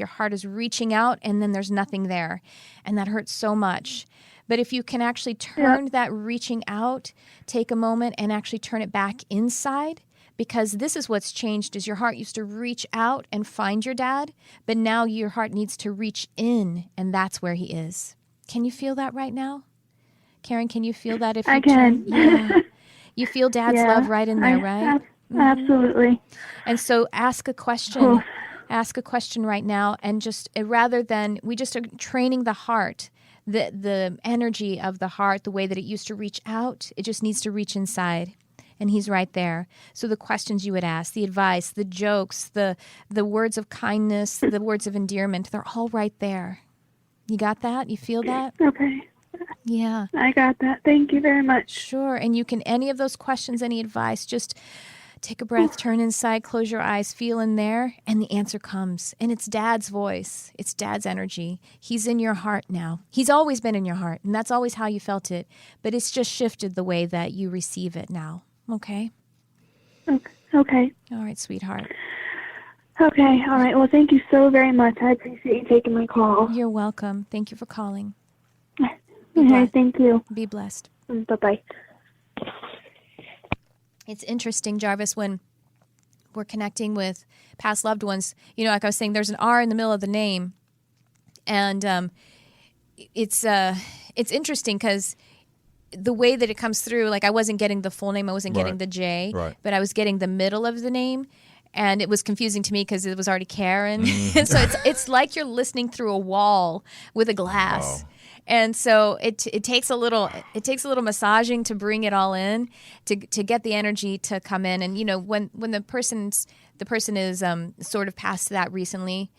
Speaker 1: your heart is reaching out and then there's nothing there. And that hurts so much. But if you can actually turn that reaching out, take a moment and actually turn it back inside, because this is what's changed is your heart used to reach out and find your dad, but now your heart needs to reach in, and that's where he is. Can you feel that right now? Karen, can you feel that?
Speaker 4: I can.
Speaker 1: Yeah. You feel Dad's
Speaker 4: Yeah,
Speaker 1: love right in there, right?
Speaker 4: Absolutely.
Speaker 1: And so ask a question.
Speaker 4: Oh.
Speaker 1: Ask a question right now, and just rather than we just are training the heart, the energy of the heart, the way that it used to reach out, it just needs to reach inside. And he's right there. So the questions you would ask, the advice, the jokes, the words of kindness, the words of endearment, they're all right there. You got that? You feel that?
Speaker 4: Okay.
Speaker 1: Yeah.
Speaker 4: I got that. Thank you very much.
Speaker 1: Sure. And you can, any of those questions, any advice, just take a breath, turn inside, close your eyes, feel in there, and the answer comes. And it's Dad's voice. It's Dad's energy. He's in your heart now. He's always been in your heart, and that's always how you felt it. But it's just shifted the way that you receive it now. Okay?
Speaker 4: Okay.
Speaker 1: All right, sweetheart.
Speaker 4: Okay. All right. Well, thank you so very much. I appreciate you taking my call.
Speaker 1: You're welcome. Thank you for calling.
Speaker 4: Okay. Thank you.
Speaker 1: Be blessed.
Speaker 4: Bye-bye.
Speaker 1: It's interesting, Jarvis, when we're connecting with past loved ones, like I was saying, there's an R in the middle of the name. And it's interesting because the way that it comes through, like I wasn't getting the full name, I wasn't getting the J, but I was getting the middle of the name. And it was confusing to me because it was already Karen. And so it's like you're listening through a wall with a glass. Wow. And so it takes a little massaging to bring it all in, to get the energy to come in. And when the person is sort of past that recently,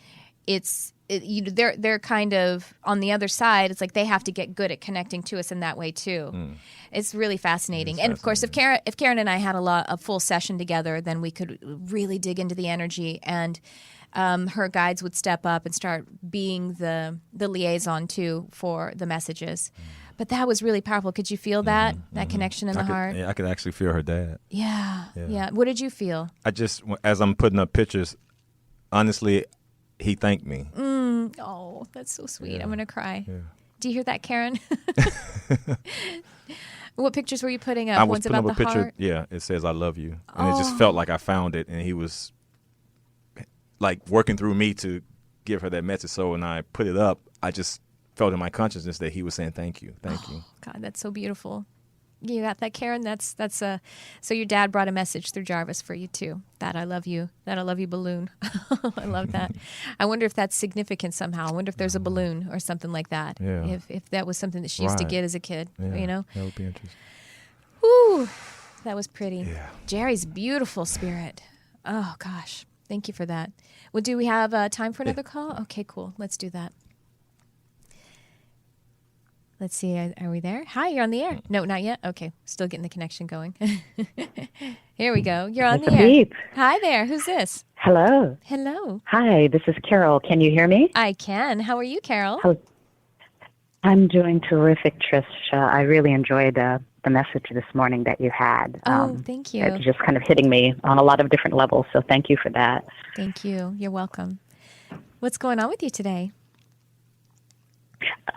Speaker 1: they're kind of on the other side. It's like they have to get good at connecting to us in that way too. It's really fascinating. And of course, if Karen and I had a full session together, then we could really dig into the energy, and her guides would step up and start being the liaison too for the messages. But that was really powerful. Could you feel that connection in the heart?
Speaker 2: Yeah, I could actually feel her dad.
Speaker 1: Yeah. What did you feel?
Speaker 2: I just, as I'm putting up pictures, honestly, he thanked me.
Speaker 1: Oh, that's so sweet.
Speaker 2: Yeah.
Speaker 1: I'm going to cry.
Speaker 2: Yeah.
Speaker 1: Do you hear that, Karen? What pictures were you putting up?
Speaker 2: I was
Speaker 1: One's
Speaker 2: putting
Speaker 1: about
Speaker 2: up a
Speaker 1: the
Speaker 2: picture.
Speaker 1: heart?
Speaker 2: Yeah, it says, "I love you." And it just felt like I found it, and he was like working through me to give her that message. So when I put it up, I just felt in my consciousness that he was saying, "Thank you, thank you."
Speaker 1: God, that's so beautiful. You got that, Karen? That's so your dad brought a message through Jarvis for you too. That I love you balloon. I love that. I wonder if that's significant somehow. I wonder if there's a balloon or something like that.
Speaker 2: Yeah.
Speaker 1: If that was something that she used to get as a kid,
Speaker 2: That would be interesting.
Speaker 1: Whew, that was pretty.
Speaker 2: Yeah.
Speaker 1: Jerry's beautiful spirit. Oh gosh, thank you for that. Well, do we have time for another call? Okay, cool. Let's do that. Let's see. Are we there? Hi, you're on the air. No, not yet. Okay, still getting the connection going. Here we go. You're on the air.
Speaker 3: Deep.
Speaker 1: Hi there. Who's this?
Speaker 3: Hello.
Speaker 1: Hello.
Speaker 3: Hi, this is Carol. Can you hear me?
Speaker 1: I can. How are you, Carol?
Speaker 3: I'm doing terrific, Tricia. I really enjoyed the message this morning that you had.
Speaker 1: Thank you.
Speaker 3: It's just kind of hitting me on a lot of different levels, so thank you for that.
Speaker 1: Thank you. You're welcome. What's going on with you today?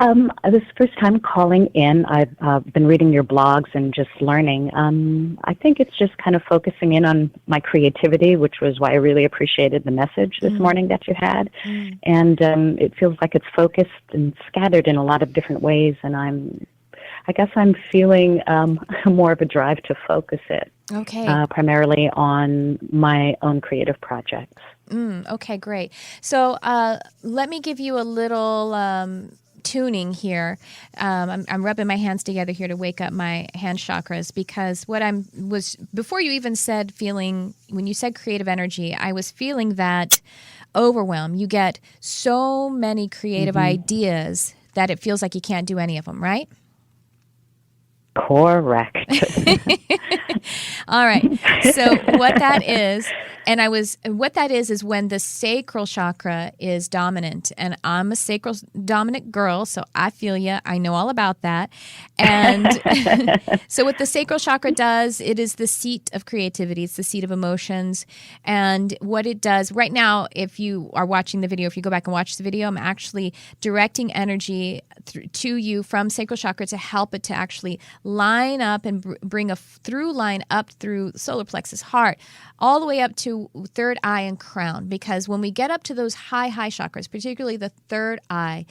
Speaker 3: This is the first time calling in. I've been reading your blogs and just learning. I think it's just kind of focusing in on my creativity, which was why I really appreciated the message this morning that you had. And it feels like it's focused and scattered in a lot of different ways, and I guess I'm feeling more of a drive to focus it.
Speaker 1: Okay.
Speaker 3: Primarily on my own creative projects.
Speaker 1: Okay, great. So let me give you a little tuning here. I'm rubbing my hands together here to wake up my hand chakras, because before you even said feeling, when you said creative energy, I was feeling that overwhelm. You get so many creative ideas that it feels like you can't do any of them, right?
Speaker 3: Correct.
Speaker 1: All right. So what that is, what that is when the sacral chakra is dominant, and I'm a sacral dominant girl, so I feel you. I know all about that. And so what the sacral chakra does, it is the seat of creativity. It's the seat of emotions. And what it does right now, if you are watching the video, if you go back and watch the video, I'm actually directing energy to you from sacral chakra to help it to actually line up and bring a through line up through solar plexus, heart, all the way up to into third eye and crown, because when we get up to those high chakras, particularly the third eye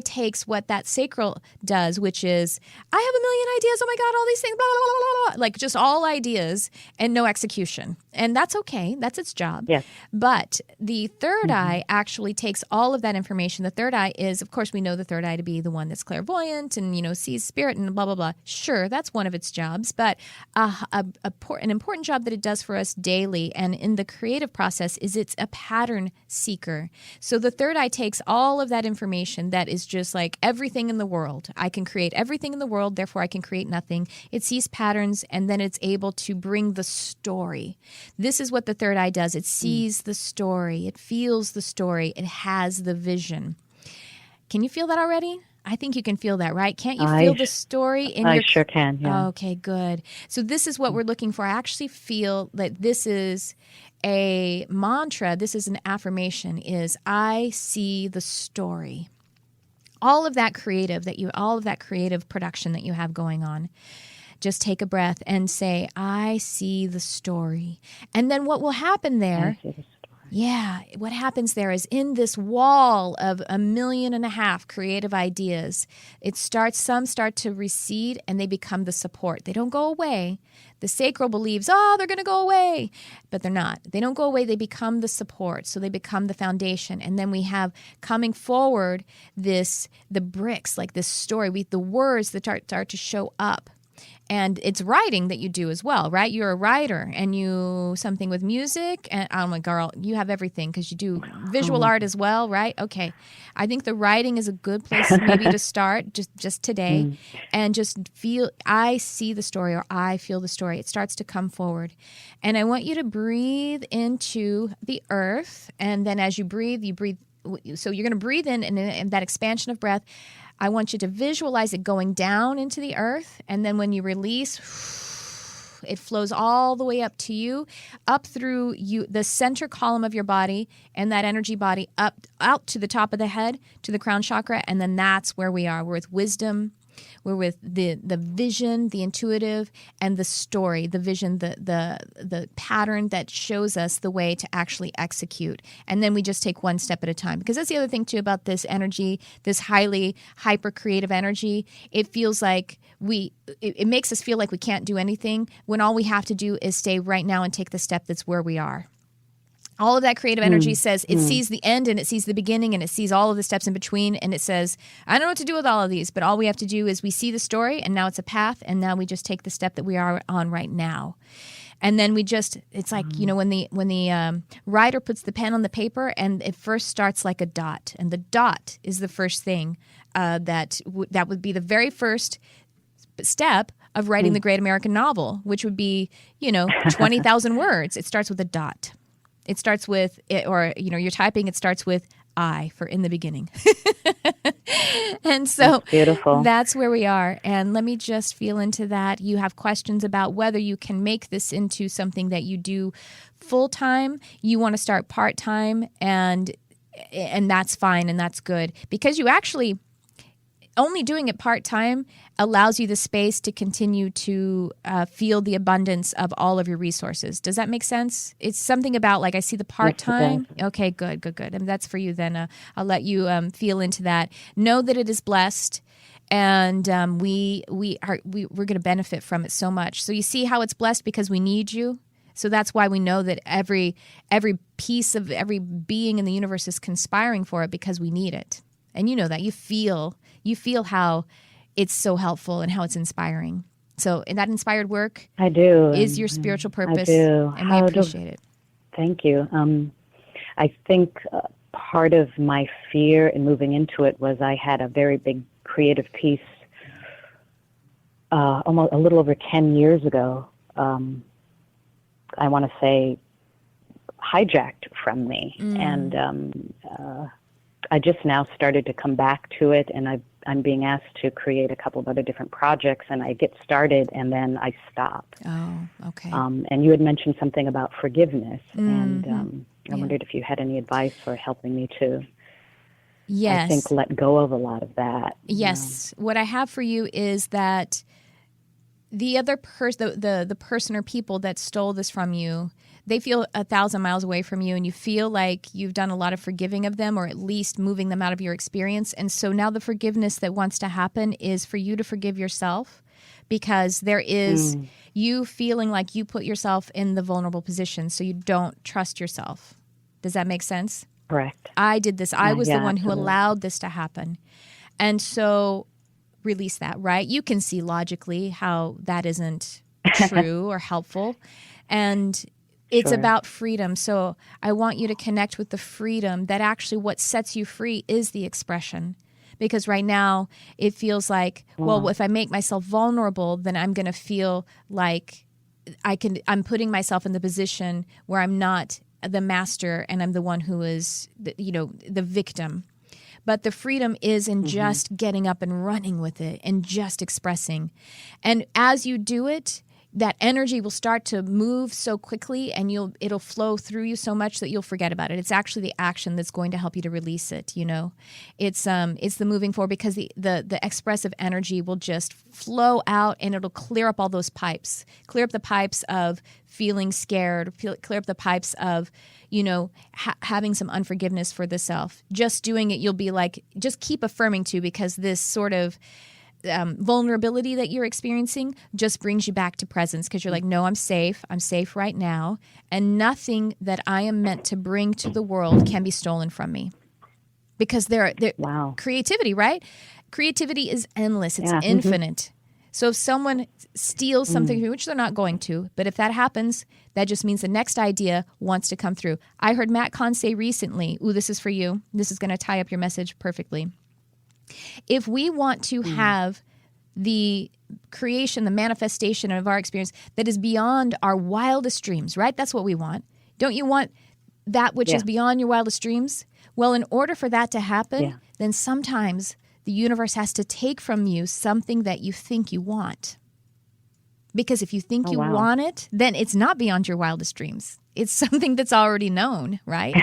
Speaker 1: takes what that sacral does, which is, I have a million ideas. Oh my God, all these things, blah, blah, blah, blah, blah. Like just all ideas and no execution. And that's okay. That's its job.
Speaker 3: Yes.
Speaker 1: But the third eye actually takes all of that information. The third eye is, of course, we know the third eye to be the one that's clairvoyant and, sees spirit and blah, blah, blah. Sure, that's one of its jobs. But an important job that it does for us daily and in the creative process is it's a pattern seeker. So the third eye takes all of that information that is just like everything in the world. I can create everything in the world, therefore I can create nothing. It sees patterns and then it's able to bring the story. This is what the third eye does. It sees the story. It feels the story. It has the vision. Can you feel that already? I think you can feel that, right? Can't you feel the story in your...
Speaker 3: I sure can, yeah.
Speaker 1: Okay, good. So this is what we're looking for. I actually feel that this is a mantra, this is an affirmation, is I see the story. All of that creative production that you have going on. Just take a breath and say, I see the story. And then what will happen there...
Speaker 3: I see the story.
Speaker 1: Yeah, what happens there is in this wall of 1.5 million creative ideas, some start to recede and they become the support. They don't go away. The sacral believes, they're going to go away, but they're not. They don't go away. They become the support. So they become the foundation. And then we have coming forward the bricks, like this story, the words that start to show up. And it's writing that you do as well, right? You're a writer and you something with music. And oh my girl, you have everything because you do visual art as well, right? Okay. I think the writing is a good place maybe to start just today and just feel, I see the story or I feel the story. It starts to come forward. And I want you to breathe into the earth. And then as you breathe. So you're going to breathe in and that expansion of breath. I want you to visualize it going down into the earth, and then when you release, it flows all the way up to you, up through you, the center column of your body, and that energy body up out to the top of the head, to the crown chakra, and then that's where we are. We're with wisdom. We're with the vision, the intuitive, and the story, the vision, the pattern that shows us the way to actually execute. And then we just take one step at a time. Because that's the other thing, too, about this energy, this highly hyper-creative energy. It feels like it makes us feel like we can't do anything when all we have to do is stay right now and take the step that's where we are. All of that creative energy says it sees the end and it sees the beginning and it sees all of the steps in between, and it says, I don't know what to do with all of these, but all we have to do is we see the story and now it's a path, and now we just take the step that we are on right now. And then it's like, when the writer puts the pen on the paper and it first starts like a dot, and the dot is the first thing that would be the very first step of writing the great American novel, which would be, 20,000 words. It starts with a dot. It starts with, you're typing, it starts with I for in the beginning. And so
Speaker 3: that's beautiful.
Speaker 1: That's where we are. And let me just feel into that. You have questions about whether you can make this into something that you do full-time. You want to start part-time, and that's fine and that's good. Because you actually... only doing it part-time allows you the space to continue to feel the abundance of all of your resources. Does that make sense? It's something about, like, I see the part-time.
Speaker 3: Yes,
Speaker 1: okay, good. And that's for you then. I'll let you feel into that. Know that it is blessed, and we're going to benefit from it so much. So you see how it's blessed because we need you. So that's why we know that every piece of every being in the universe is conspiring for it because we need it. And you know that. You feel how it's so helpful and how it's inspiring. So in that inspired work
Speaker 3: I do.
Speaker 1: Is your spiritual purpose.
Speaker 3: I do.
Speaker 1: And we appreciate it.
Speaker 3: Thank you. I think part of my fear in moving into it was I had a very big creative piece almost a little over 10 years ago. I want to say hijacked from me. And I just now started to come back to it, and I'm being asked to create a couple of other different projects, and I get started and then I stop.
Speaker 1: Oh, okay.
Speaker 3: And you had mentioned something about forgiveness, and I wondered if you had any advice for helping me to,
Speaker 1: yes,
Speaker 3: I think, let go of a lot of that.
Speaker 1: Yes. What I have for you is that the other the person or people that stole this from you, they feel 1,000 miles away from you, and you feel like you've done a lot of forgiving of them, or at least moving them out of your experience. And so now the forgiveness that wants to happen is for you to forgive yourself, because there is you feeling like you put yourself in the vulnerable position, so you don't trust yourself. Does that make sense?
Speaker 3: Correct.
Speaker 1: I did this. I was the one who
Speaker 3: absolutely.
Speaker 1: allowed this to happen. And so release that, right? You can see logically how that isn't true or helpful. And it's
Speaker 3: Sure.
Speaker 1: about freedom. So I want you to connect with the freedom that actually what sets you free is the expression. Because right now it feels like, well, if I make myself vulnerable, then I'm going to feel like I'm putting myself in the position where I'm not the master and I'm the one who is, the victim. But the freedom is in just getting up and running with it and just expressing. And as you do it, that energy will start to move so quickly, and it'll flow through you so much that you'll forget about it. It's actually the action that's going to help you to release it. It's the moving forward, because the expressive energy will just flow out, and it'll clear up all those pipes, clear up the pipes of feeling scared, clear up the pipes of having some unforgiveness for the self. Just doing it, you'll be like, just keep affirming too, because this sort of vulnerability that you're experiencing just brings you back to presence, because you're like, no, I'm safe right now, and nothing that I am meant to bring to the world can be stolen from me, because they're
Speaker 3: Wow.
Speaker 1: creativity, right? Creativity is endless. It's infinite. So if someone steals something from you, which they're not going to, but if that happens, that just means the next idea wants to come through. I heard Matt Kahn say recently, this is for you. This is going to tie up your message perfectly. If we want to have the creation, the manifestation of our experience that is beyond our wildest dreams, right? That's what we want. Don't you want that which is beyond your wildest dreams? Well, in order for that to happen, then sometimes the universe has to take from you something that you think you want. Because if you think you want it, then it's not beyond your wildest dreams. It's something that's already known, right?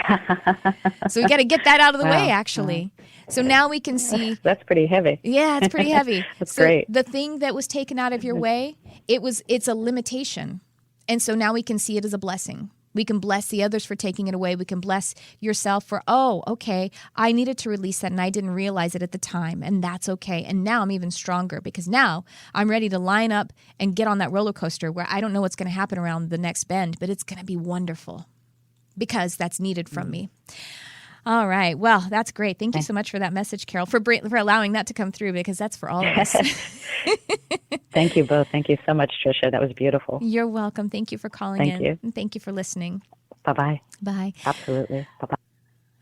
Speaker 1: So we got to get that out of the way, actually. So now we can see.
Speaker 3: That's pretty heavy.
Speaker 1: Yeah, it's pretty heavy.
Speaker 3: That's
Speaker 1: so
Speaker 3: great.
Speaker 1: The thing that was taken out of your way, it's a limitation. And so now we can see it as a blessing. We can bless the others for taking it away. We can bless yourself for, okay, I needed to release that and I didn't realize it at the time, and that's okay. And now I'm even stronger, because now I'm ready to line up and get on that roller coaster where I don't know what's going to happen around the next bend, but it's going to be wonderful, because that's needed from me. All right. Well, that's great. Thank you so much for that message, Carol, for allowing that to come through, because that's for all of us.
Speaker 3: Thank you both. Thank you so much, Tricia. That was beautiful.
Speaker 1: You're welcome. Thank you for calling in.
Speaker 3: Thank you.
Speaker 1: And thank you for listening.
Speaker 3: Bye-bye.
Speaker 1: Bye.
Speaker 3: Absolutely. Bye-bye.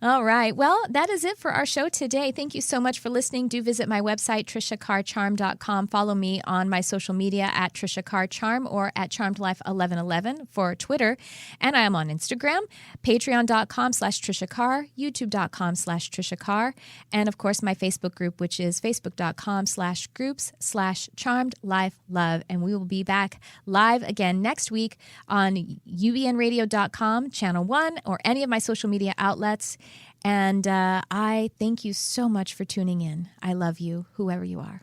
Speaker 1: All right. Well, that is it for our show today. Thank you so much for listening. Do visit my website, triciacarcharm.com. Follow me on my social media at Tricia Carr Charm or at CharmedLife1111 for Twitter. And I am on Instagram, patreon.com/Tricia Carr, youtube.com/Tricia Carr, and of course my Facebook group, which is facebook.com/groups/CharmedLifeLove. And we will be back live again next week on ubnradio.com, channel 1, or any of my social media outlets. And I thank you so much for tuning in. I love you, whoever you are.